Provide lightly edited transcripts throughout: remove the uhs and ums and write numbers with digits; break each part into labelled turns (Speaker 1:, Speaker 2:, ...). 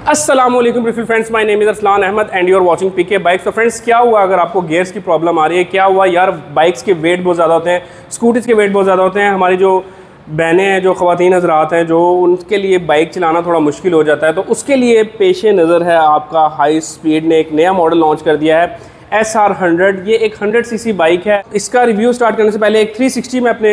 Speaker 1: अस्सलाम वालेकुम beautiful friends, my name is Arsalan Ahmed and you are watching PK bikes. तो friends, क्या हुआ अगर आपको गियर्स की प्रॉब्लम आ रही है? क्या हुआ यार, बाइक्स के वेट बहुत ज़्यादा होते हैं, स्कूटीज़ के वेट बहुत ज़्यादा होते हैं। हमारी जो बहनें हैं, जो ख़वातीन हज़रात हैं, जो उनके लिए बाइक चलाना थोड़ा मुश्किल हो जाता है, तो उसके लिए पेश नज़र है आपका हाई स्पीड ने एक नया मॉडल लॉन्च कर दिया है, SR100। ये एक 100 सीसी बाइक है। इसका रिव्यू स्टार्ट करने से पहले एक 360 मैं अपने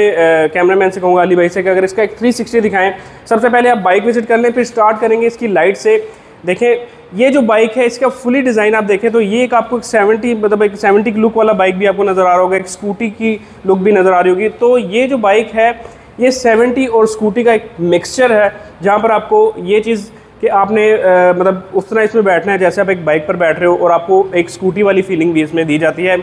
Speaker 1: कैमरामैन से कहूँगा, अली भाई से, कि अगर इसका एक 360 दिखाएं। सबसे पहले आप बाइक विजिट कर लें, फिर स्टार्ट करेंगे इसकी लाइट से। देखें, ये जो बाइक है इसका फुली डिज़ाइन आप देखें तो ये एक आपको 70 की लुक वाला बाइक भी आपको नज़र आ रहा होगा, एक स्कूटी की लुक भी नज़र आ रही होगी। तो ये जो बाइक है ये 70 और स्कूटी का एक मिक्सचर है, जहाँ पर आपको ये चीज़ कि आपने मतलब उस तरह इसमें बैठना है जैसे आप एक बाइक पर बैठ रहे हो, और आपको एक स्कूटी वाली फीलिंग भी इसमें दी जाती है।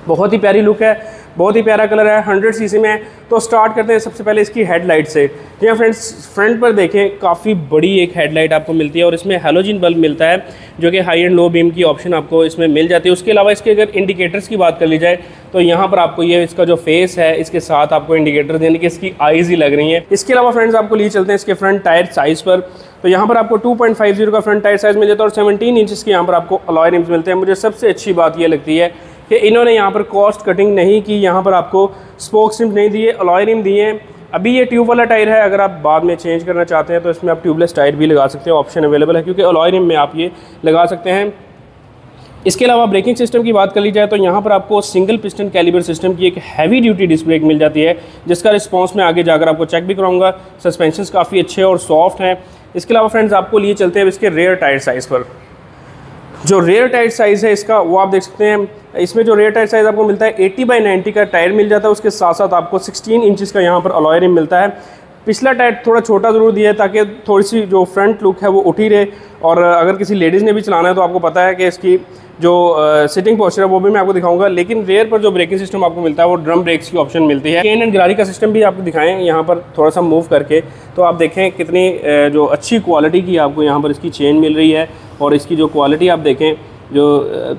Speaker 1: बहुत ही प्यारी लुक है, बहुत ही प्यारा कलर है, 100 सीसी में है। तो स्टार्ट करते हैं सबसे पहले इसकी हेडलाइट से। जी हाँ फ्रेंड्स, फ्रंट पर देखें काफ़ी बड़ी एक हेडलाइट आपको मिलती है, और इसमें हैलोजन बल्ब मिलता है जो कि हाई एंड लो बीम की ऑप्शन आपको इसमें मिल जाती है। उसके अलावा इसके अगर इंडिकेटर्स की बात कर ली जाए तो यहाँ पर आपको ये इसका जो फेस है, इसके साथ आपको इंडिकेटर्स यानी कि इसकी आईज़ ही लग रही हैं। इसके अलावा फ्रेंड्स आपको लिए चलते हैं इसके फ्रंट टायर साइज़ पर। तो यहाँ पर आपको 2.50 का फ्रंट टायर साइज़ मिल जाता है, और 17 इंचज़ के यहाँ पर आपको अलॉय रिम्स मिलते हैं। मुझे सबसे अच्छी बात ये लगती है कि इन्होंने यहाँ पर कॉस्ट कटिंग नहीं की, यहाँ पर आपको स्पोक्स रिम नहीं दिए, अलॉय रिम दिए हैं। अभी ये ट्यूब वाला टायर है, अगर आप बाद में चेंज करना चाहते हैं तो इसमें आप ट्यूबलेस टायर भी लगा सकते हैं, ऑप्शन अवेलेबल है, क्योंकि अलॉय रिम में आप ये लगा सकते हैं। इसके अलावा ब्रेकिंग सिस्टम की बात कर ली जाए तो यहाँ पर आपको सिंगल पिस्टन कैलिबर सिस्टम की एक हैवी ड्यूटी डिस्क ब्रेक मिल जाती है, जिसका रिस्पॉन्स मैं आगे जाकर आपको चेक भी कराऊंगा। सस्पेंशन काफ़ी अच्छे और सॉफ्ट हैं। इसके अलावा फ्रेंड्स आपको लिए चलते हैं इसके रेयर टायर साइज़ पर। जो रेयर टायर साइज़ है इसका वो आप देख सकते हैं। इसमें जो रेयर टायर साइज़ आपको मिलता है 80/90 का टायर मिल जाता है। उसके साथ साथ आपको 16 इंचज़ का यहाँ पर अलॉय रिम मिलता है। पिछला टायर थोड़ा छोटा ज़रूर दिया है ताकि थोड़ी सी जो फ्रंट लुक है वो उठी रहे, और अगर किसी लेडीज़ ने भी चलाना है तो आपको पता है कि इसकी जो सिटिंग पोस्चर है वो भी मैं आपको दिखाऊंगा। लेकिन रेयर पर जो ब्रेकिंग सिस्टम आपको मिलता है वो ड्रम ब्रेक्स की ऑप्शन मिलती है। चेन एंड गरारी का सिस्टम भी आपको दिखाएं यहाँ पर थोड़ा सा मूव करके, तो आप देखें कितनी जो अच्छी क्वालिटी की आपको यहाँ पर इसकी चेन मिल रही है, और इसकी जो क्वालिटी आप देखें, जो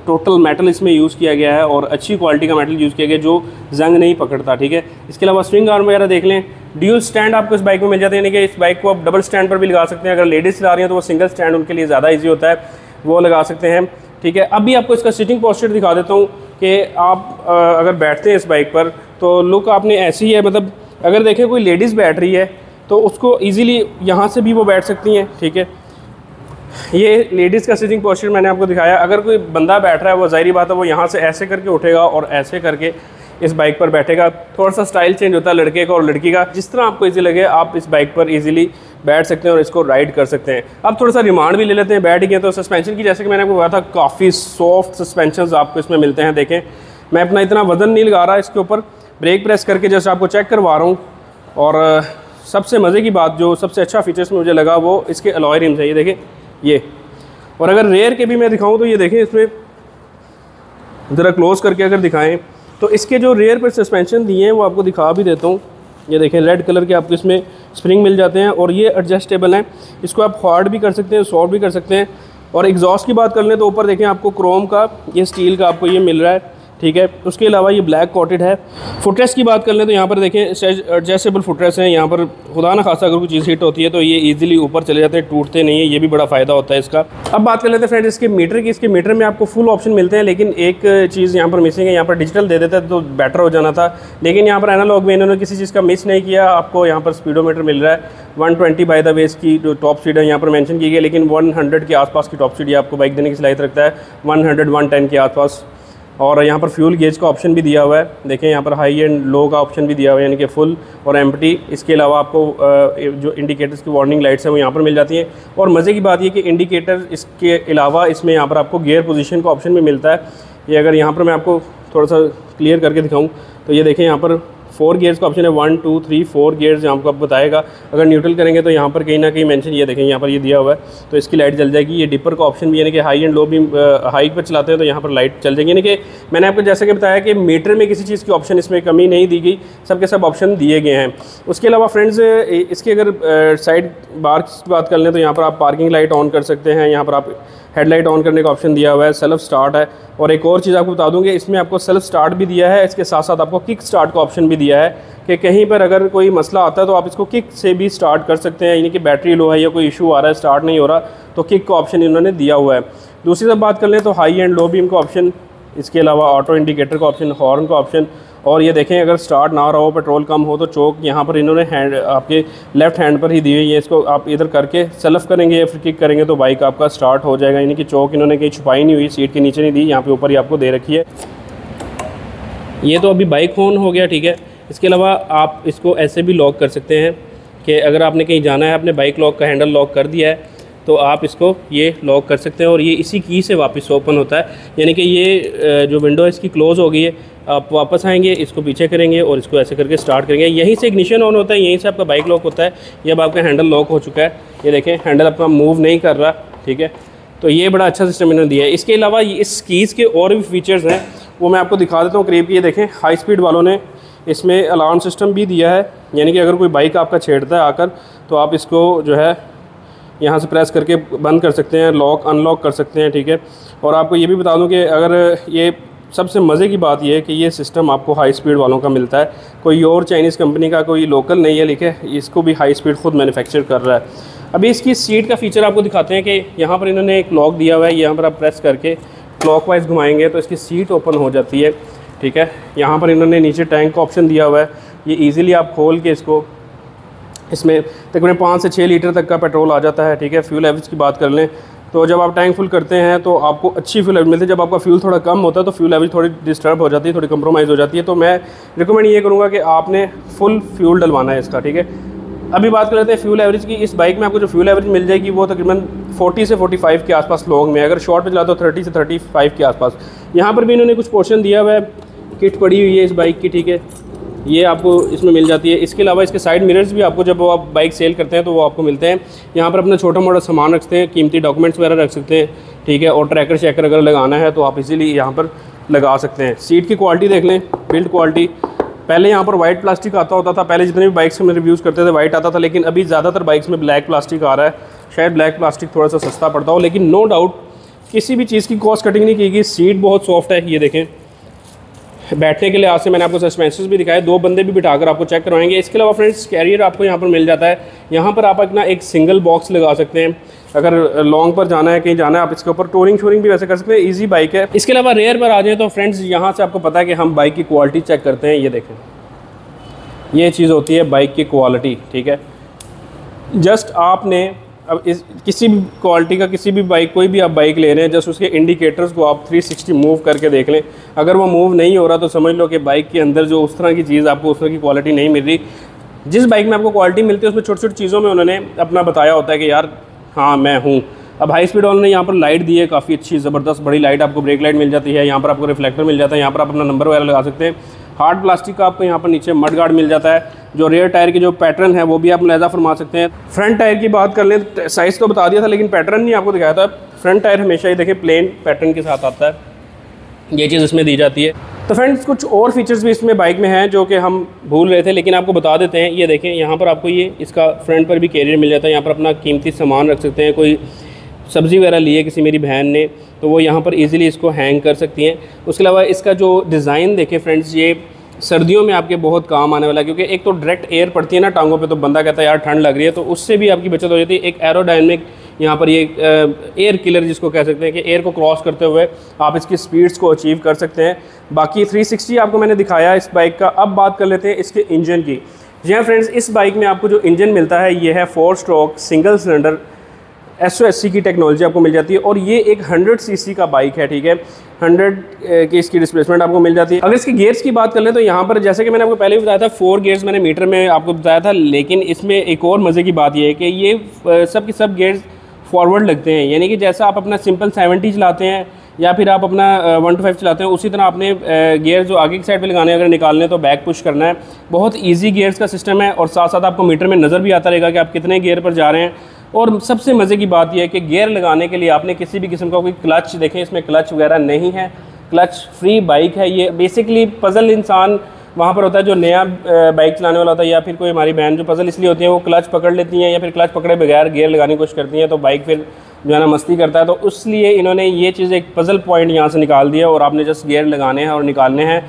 Speaker 1: टोटल मेटल इसमें यूज़ किया गया है और अच्छी क्वालिटी का मेटल यूज़ किया गया जो जंग नहीं पकड़ता, ठीक है। इसके अलावा स्विंग आर्म वगैरह देख लें। ड्यूल स्टैंड आपको इस बाइक में मिल जाते हैं, यानी कि इस बाइक को आप डबल स्टैंड पर भी लगा सकते हैं। अगर लेडीज़ चला रही हैं तो वो सिंगल स्टैंड उनके लिए ज़्यादा ईजी होता है, वो लगा सकते हैं, ठीक है। अभी आपको इसका सिटिंग पोस्चर दिखा देता हूँ कि आप अगर बैठते हैं इस बाइक पर तो लुक आपने ऐसी है, मतलब अगर देखें कोई लेडीज़ बैठ रही है तो उसको ईज़िली यहाँ से भी वो बैठ सकती हैं, ठीक है। ये लेडीज़ का सिटिंग पोस्चर मैंने आपको दिखाया। अगर कोई बंदा बैठ रहा है वो ज़ाहिरी बात है वो यहाँ से ऐसे करके उठेगा और ऐसे करके इस बाइक पर बैठेगा। थोड़ा सा स्टाइल चेंज होता है लड़के का और लड़की का, जिस तरह आपको इजी लगे आप इस बाइक पर इजीली बैठ सकते हैं और इसको राइड कर सकते हैं। अब थोड़ा सा रिमांड भी ले लेते हैं, बैठ गए तो सस्पेंशन की, जैसे कि मैंने आपको कहा था, काफ़ी सॉफ्ट सस्पेंशन आपको इसमें मिलते हैं। देखें, मैं अपना इतना वज़न नहीं लगा रहा इसके ऊपर, ब्रेक प्रेस करके जस्ट आपको चेक करवा रहा हूँ। और सबसे मज़े की बात, जो सबसे अच्छा फीचर्स में मुझे लगा वो इसके अलॉय रिम्स है। ये देखें ये, और अगर रेयर के भी मैं दिखाऊं तो ये देखें, इसमें ज़रा क्लोज करके अगर दिखाएं तो इसके जो रेयर पर सस्पेंशन दिए हैं वो आपको दिखा भी देता हूँ। ये देखें, रेड कलर के आपको इसमें स्प्रिंग मिल जाते हैं और ये एडजस्टेबल हैं। इसको आप हार्ड भी कर सकते हैं, सॉफ्ट भी कर सकते हैं। और एग्जॉस्ट की बात कर लें तो ऊपर देखें आपको क्रोम का, ये स्टील का आपको ये मिल रहा है, ठीक है। उसके अलावा ये ब्लैक कोटेड है। फुटरेस्ट की बात कर लें तो यहाँ पर देखें एडजस्टेबल फुटरेस्ट हैं। यहाँ पर खुदा ना खासा अगर कोई चीज़ हिट होती है तो ये इजीली ऊपर चले जाते हैं, टूटते नहीं है, ये भी बड़ा फ़ायदा होता है इसका। अब बात कर लेते हैं फ्रेंड्स इसके मीटर की। इसके मीटर में आपको फुल ऑप्शन मिलते हैं, लेकिन एक चीज़ यहाँ पर मिसिंग है। यहाँ पर डिजिटल दे देता है तो बेटर हो जाना था, लेकिन यहाँ पर एनालॉग में इन्होंने किसी चीज़ का मिस नहीं किया। आपको यहाँ पर स्पीडोमीटर मिल रहा है, 120 बाय द वे इसकी जो टॉप स्पीड है यहाँ पर मेंशन की गई है, लेकिन 100 के आसपास की टॉप स्पीड आपको बाइक देने की सलाहियत रखता है, 100-110 के आसपास। और यहाँ पर फ्यूल गेज का ऑप्शन भी दिया हुआ है। देखें यहाँ पर हाई एंड लो का ऑप्शन भी दिया हुआ है, यानी कि फुल और एम्प्टी। इसके अलावा आपको जो इंडिकेटर्स की वार्निंग लाइट्स हैं वो यहाँ पर मिल जाती हैं। और मज़े की बात ये कि इंडिकेटर इसके अलावा इसमें यहाँ पर आपको गियर पोजीशन का ऑप्शन भी मिलता है। ये अगर यहाँ पर मैं आपको थोड़ा सा क्लियर करके दिखाऊँ तो ये देखें, यहाँ पर 4 गियर्स का ऑप्शन है, 1 2 3 4 गियर्स यहाँ आपको बताएगा। अगर न्यूट्रल करेंगे तो यहाँ पर कहीं ना कहीं मेंशन, ये देखें यहाँ पर ये दिया हुआ है, तो इसकी लाइट जल जाएगी। ये डिपर का ऑप्शन भी, यानी कि हाई एंड लो भी हाई पर चलाते हैं तो यहाँ पर लाइट चल जाएगी। यानी कि मैंने आपको जैसे कि बताया कि मीटर में किसी चीज़ की ऑप्शन इसमें कमी नहीं दी गई, सब के सब ऑप्शन दिए गए हैं। उसके अलावा फ्रेंड्स इसके अगर साइड बार की बात कर लें तो यहाँ पर आप पार्किंग लाइट ऑन कर सकते हैं, यहाँ पर आप हेडलाइट ऑन करने का ऑप्शन दिया हुआ है, सेल्फ स्टार्ट है। और एक और चीज़ आपको बता दूँ कि इसमें आपको सेल्फ स्टार्ट भी दिया है, इसके साथ साथ आपको किक स्टार्ट का ऑप्शन भी दिया है कि कहीं पर अगर कोई मसला आता है तो आप इसको किक से भी स्टार्ट कर सकते हैं, यानी कि बैटरी लो है या कोई इशू आ रहा है, स्टार्ट नहीं हो रहा, तो किक का ऑप्शन इन्होंने दिया हुआ है। दूसरी तरफ बात कर लें तो हाई एंड लो बीम का ऑप्शन, इसके अलावा ऑटो इंडिकेटर का ऑप्शन, हॉर्न का ऑप्शन, और ये देखें अगर स्टार्ट ना रहा हो, पेट्रोल कम हो तो चोक यहाँ पर इन्होंने हैंड आपके लेफ़्ट हैंड पर ही दी हुई है। इसको आप इधर करके सेल्फ करेंगे या फिर किक करेंगे तो बाइक आपका स्टार्ट हो जाएगा, यानी कि चोक इन्होंने कहीं छुपाई नहीं हुई, सीट के नीचे नहीं दी, यहाँ पे ऊपर ही आपको दे रखी है। ये तो अभी बाइक ऑन हो गया, ठीक है। इसके अलावा आप इसको ऐसे भी लॉक कर सकते हैं कि अगर आपने कहीं जाना है, आपने बाइक लॉक का हैंडल लॉक कर दिया है तो आप इसको ये लॉक कर सकते हैं और ये इसी की से वापस ओपन होता है, यानी कि ये जो विंडो है इसकी क्लोज़ हो गई है। आप वापस आएंगे, इसको पीछे करेंगे और इसको ऐसे करके स्टार्ट करेंगे, यहीं से इग्निशन ऑन होता है, यहीं से आपका बाइक लॉक होता है। ये अब आपका हैंडल लॉक हो चुका है, ये देखें हैंडल आपका मूव नहीं कर रहा, ठीक है। तो ये बड़ा अच्छा सिस्टम इन्होंने दिया है। इसके अलावा इस कीज़ के और भी फीचर्स हैं, वो मैं आपको दिखा देता हूँ करीब की। ये देखें हाई स्पीड वालों ने इसमें अलार्म सिस्टम भी दिया है, यानी कि अगर कोई बाइक आपका छेड़ता है आकर तो आप इसको जो है यहाँ से प्रेस करके बंद कर सकते हैं, लॉक अनलॉक कर सकते हैं, ठीक है। और आपको ये भी बता दूं कि अगर ये सबसे मज़े की बात ये है कि ये सिस्टम आपको हाई स्पीड वालों का मिलता है, कोई और चाइनीज़ कंपनी का कोई लोकल नहीं है, लिखे इसको भी हाई स्पीड खुद मैन्युफैक्चर कर रहा है। अभी इसकी सीट का फ़ीचर आपको दिखाते हैं कि यहाँ पर इन्होंने एक लॉक दिया हुआ है, यहाँ पर आप प्रेस करके क्लॉकवाइज घुमाएंगे तो इसकी सीट ओपन हो जाती है, ठीक है। यहाँ पर इन्होंने नीचे टैंक का ऑप्शन दिया हुआ है, ये ईज़िली आप खोल के इसको, इसमें तकरीबन 5 से 6 लीटर तक का पेट्रोल आ जाता है, ठीक है। फ्यूल एवरेज की बात कर लें तो जब आप टैंक फुल करते हैं तो आपको अच्छी फ्यूल एवरेज मिलती है। जब आपका फ्यूल थोड़ा कम होता है तो फ्यूल एवरेज थोड़ी डिस्टर्ब हो जाती है, थोड़ी कंप्रोमाइज़ हो जाती है। तो मैं रिकमेंड ये करूँगा कि आपने फुल फ्यूल डलवाना है इसका, ठीक है। अभी बात कर लेते हैं फ्यूल एवरेज की। इस बाइक में आपको जो फ्यूल एवरेज मिल जाएगी वो तकरीबन 40 से 45 के आसपास लॉन्ग में, अगर शॉर्ट पे चलाते हो 30 से 35 के आसपास। यहाँ पर भी इन्होंने कुछ पोर्शन दिया हुआ है, किट पड़ी हुई है इस बाइक की, ठीक है, ये आपको इसमें मिल जाती है। इसके अलावा इसके साइड मिरर्स भी आपको जब वो आप बाइक सेल करते हैं तो वो आपको मिलते हैं। यहाँ पर अपना छोटा मोटा सामान रख सकते हैं, कीमती डॉक्यूमेंट्स वगैरह रख सकते हैं, ठीक है। और ट्रैकर शैकर अगर लगाना है तो आप इजीली यहाँ पर लगा सकते हैं। सीट की क्वालिटी देख लें, बिल्ड क्वालिटी, पहले यहाँ पर वाइट प्लास्टिक आता होता था, पहले जितने भी बाइक्स में रिव्यूज़ करते थे वाइट आता था, लेकिन अभी ज़्यादातर बाइक्स में ब्लैक प्लास्टिक आ रहा है। शायद ब्लैक प्लास्टिक थोड़ा सा सस्ता पड़ता हो, लेकिन नो डाउट किसी भी चीज़ की कॉस्ट कटिंग नहीं की गई। सीट बहुत सॉफ्ट है, ये देखें। बैठने के लिए आज से मैंने आपको सस्पेंसर्स भी दिखाए, 2 बंदे भी बिठाकर आपको चेक करवाएंगे। इसके अलावा फ्रेंड्स कैरियर आपको यहाँ पर मिल जाता है, यहाँ पर आप अपना एक सिंगल बॉक्स लगा सकते हैं। अगर लॉन्ग पर जाना है, कहीं जाना है, आप इसके ऊपर टूरिंग शोरिंग भी वैसे कर सकते हैं, इजी बाइक है। इसके अलावा रेयर पर आ जाए तो फ्रेंड्स यहाँ से आपको पता है कि हम बाइक की क्वालिटी चेक करते हैं। ये देखें, ये चीज़ होती है बाइक की क्वालिटी, ठीक है। जस्ट आपने अब इस किसी भी क्वालिटी का किसी भी बाइक, कोई भी आप बाइक ले रहे हैं, जस्ट उसके इंडिकेटर्स को आप 360 मूव करके देख लें। अगर वो मूव नहीं हो रहा तो समझ लो कि बाइक के अंदर जो उस तरह की चीज़ आपको उस तरह की क्वालिटी नहीं मिल रही। जिस बाइक में आपको क्वालिटी मिलती है उसमें छोटी छोटी चीज़ों में उन्होंने अपना बताया होता है कि यार हाँ मैं हूँ। अब हाई स्पीड वालों ने यहाँ पर लाइट दी है, काफ़ी अच्छी ज़बरदस्त बड़ी लाइट, आपको ब्रेक लाइट मिल जाती है, यहाँ पर आपको रिफ्लेक्टर मिल जाता है, यहाँ पर आप अपना नंबर वगैरह लगा सकते हैं। हार्ड प्लास्टिक का आपको यहाँ पर नीचे मड गार्ड मिल जाता है। जो रेयर टायर के जो पैटर्न है वो भी आप मुलाहिजा फरमा सकते हैं। फ्रंट टायर की बात कर लें, साइज़ तो बता दिया था लेकिन पैटर्न नहीं आपको दिखाया था। फ्रंट टायर हमेशा ही देखें प्लेन पैटर्न के साथ आता है, ये चीज़ इसमें दी जाती है। तो फ्रेंड्स कुछ और फीचर्स भी इसमें बाइक में हैं जो कि हम भूल रहे थे, लेकिन आपको बता देते हैं। ये देखें, यहाँ पर आपको ये इसका फ्रंट पर भी कैरियर मिल जाता है, यहाँ पर अपना कीमती सामान रख सकते हैं। कोई सब्ज़ी वगैरह ली है किसी मेरी बहन ने तो वो यहाँ पर इजीली इसको हैंग कर सकती हैं। उसके अलावा इसका जो डिज़ाइन देखें फ्रेंड्स, ये सर्दियों में आपके बहुत काम आने वाला है, क्योंकि एक तो डायरेक्ट एयर पड़ती है ना टांगों पे, तो बंदा कहता है यार ठंड लग रही है, तो उससे भी आपकी बचत हो जाती है। एक एरोडायनेमिक यहाँ पर ये एयर किलर जिसको कह सकते हैं कि एयर को क्रॉस करते हुए आप इसकी स्पीड्स को अचीव कर सकते हैं। बाकी 360 आपको मैंने दिखाया इस बाइक का। अब बात कर लेते हैं इसके इंजन की। जी हाँ फ्रेंड्स, इस बाइक में आपको जो इंजन मिलता है ये है 4 स्ट्रोक सिंगल सिलेंडर SOSC की टेक्नोलॉजी आपको मिल जाती है, और ये एक 100 cc का बाइक है, ठीक है। 100 की इसकी डिस्प्लेसमेंट आपको मिल जाती है। अगर इसके गियर्स की बात कर लें तो यहाँ पर जैसे कि मैंने आपको पहले भी बताया था 4 गियर्स मैंने मीटर में आपको बताया था, लेकिन इसमें एक और मज़े की बात यह है कि ये सब के सब गियर्स फॉरवर्ड लगते हैं, यानी कि जैसा आप अपना सिंपल 70 चलाते हैं या फिर आप अपना 1 to 5 चलाते हैं, उसी तरह आपने गियर जो आगे की साइड पे लगाने अगर निकालने तो बैक पुश करना है। बहुत इजी गियर्स का सिस्टम है, और साथ साथ आपको मीटर में नज़र भी आता रहेगा कि आप कितने गियर पर जा रहे हैं। और सबसे मज़े की बात यह है कि गियर लगाने के लिए आपने किसी भी किस्म का कोई क्लच, देखें इसमें क्लच वगैरह नहीं है, क्लच फ्री बाइक है। ये बेसिकली पज़ल इंसान वहाँ पर होता है जो नया बाइक चलाने वाला होता है, या फिर कोई हमारी बहन जो पज़ल इसलिए होती है वो क्लच पकड़ लेती हैं या फिर क्लच पकड़े बगैर गियर लगाने की कोशिश करती हैं, तो बाइक फिर जो है ना मस्ती करता है। तो इसलिए इन्होंने ये चीज़ एक पज़ल पॉइंट यहाँ से निकाल दिया, और आपने जस्ट गियर लगाने हैं और निकालने हैं।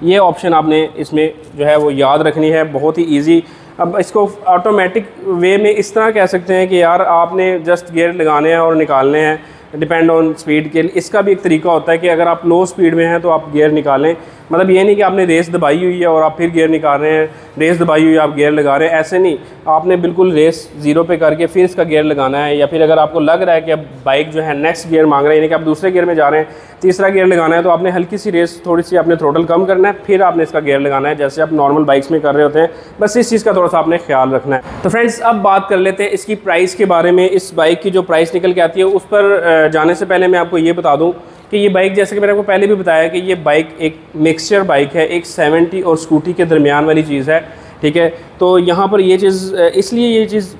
Speaker 1: ये ऑप्शन आपने इसमें जो है वो याद रखनी है, बहुत ही ईजी। अब इसको ऑटोमेटिक वे में इस तरह कह सकते हैं कि यार आपने जस्ट गियर लगाने हैं और निकालने हैं, डिपेंड ऑन स्पीड के। इसका भी एक तरीका होता है कि अगर आप लो स्पीड में हैं तो आप गियर निकालें, मतलब ये नहीं कि आपने रेस दबाई हुई है और आप फिर गियर निकाल रहे हैं, रेस दबाई हुई है आप गियर लगा रहे हैं, ऐसे नहीं। आपने बिल्कुल रेस ज़ीरो पे करके फिर इसका गियर लगाना है। या फिर अगर आपको लग रहा है कि अब बाइक जो है नेक्स्ट गियर मांग रहा है, यानी कि आप दूसरे गियर में जा रहे हैं, तीसरा गियर लगाना है, तो आपने हल्की सी रेस, थोड़ी सी आपने थ्रोटल कम करना है, फिर आपने इसका गियर लगाना है, जैसे आप नॉर्मल बाइक्स में कर रहे होते हैं। बस इस चीज़ का थोड़ा सा आपने ख्याल रखना है। तो फ्रेंड्स अब बात कर लेते हैं इसकी प्राइस के बारे में। इस बाइक की जो प्राइस निकल के आती है उस पर जाने से पहले मैं आपको ये बता दूं कि ये बाइक, जैसे कि मैंने आपको पहले भी बताया कि ये बाइक एक मिक्सचर बाइक है, एक 70 और स्कूटी के दरमियान वाली चीज़ है, ठीक है। तो यहाँ पर ये चीज़, इसलिए ये चीज़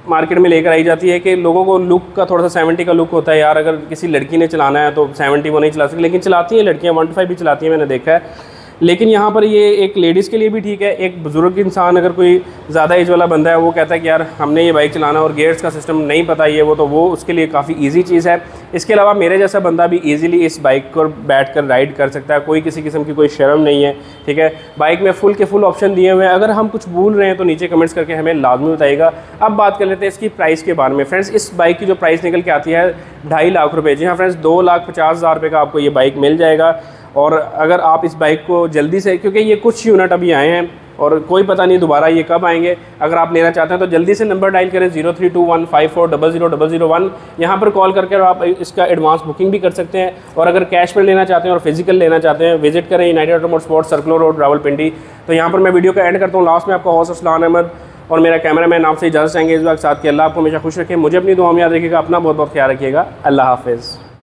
Speaker 1: मार्केट में लेकर आई जाती है कि लोगों को लुक का थोड़ा सा 70 का लुक होता है। यार अगर किसी लड़की ने चलाना है तो 70 वो नहीं चला सकती, लेकिन चलाती हैं लड़कियाँ, 125 भी चलाती हैं, मैंने देखा है। लेकिन यहाँ पर ये एक लेडीज़ के लिए भी ठीक है। एक बुज़ुर्ग इंसान, अगर कोई ज़्यादा एज वाला बंदा है, वो कहता है कि यार हमने ये बाइक चलाना और गियर्स का सिस्टम नहीं पता ये वो, तो वो उसके लिए काफ़ी इजी चीज़ है। इसके अलावा मेरे जैसा बंदा भी इजीली इस बाइक को बैठकर राइड कर सकता है, कोई किसी किस्म की कोई शर्म नहीं है, ठीक है। बाइक में फुल के फुल ऑप्शन दिए हुए हैं। अगर हम कुछ भूल रहे हैं तो नीचे कमेंट्स करके हमें लाजमी बताइएगा। अब बात कर लेते हैं इसकी प्राइस के बारे में। फ्रेंड्स इस बाइक की जो प्राइस निकल के आती है 2.5 लाख रुपये। जी हाँ फ्रेंड्स, 2,50,000 रुपये का आपको ये बाइक मिल जाएगा। और अगर आप इस बाइक को जल्दी से, क्योंकि ये कुछ यूनिट अभी आए हैं और कोई पता नहीं दोबारा ये कब आएंगे, अगर आप लेना चाहते हैं तो जल्दी से नंबर डायल करें 0321540000। यहाँ पर कॉल करके आप इसका एडवांस बुकिंग भी कर सकते हैं। और अगर कैश में लेना चाहते हैं और फिजिकल लेना चाहते हैं, विजिट करें United automotive sports, circular road, Rawalpindi. तो यहाँ पर मैं वीडियो का एंड करता हूँ। लास्ट में आपका होस्ट अस्लान अहमद और मेरा कैमरामैन आपसे इजाज़त चाहेंगे इस वक्त साथ कि अल्लाह आपको हमेशा खुश रखें। मुझे अपनी दुआ में याद रखिएगा, अपना बहुत बहुत ख्याल रखिएगा। अल्लाह हाफिज़।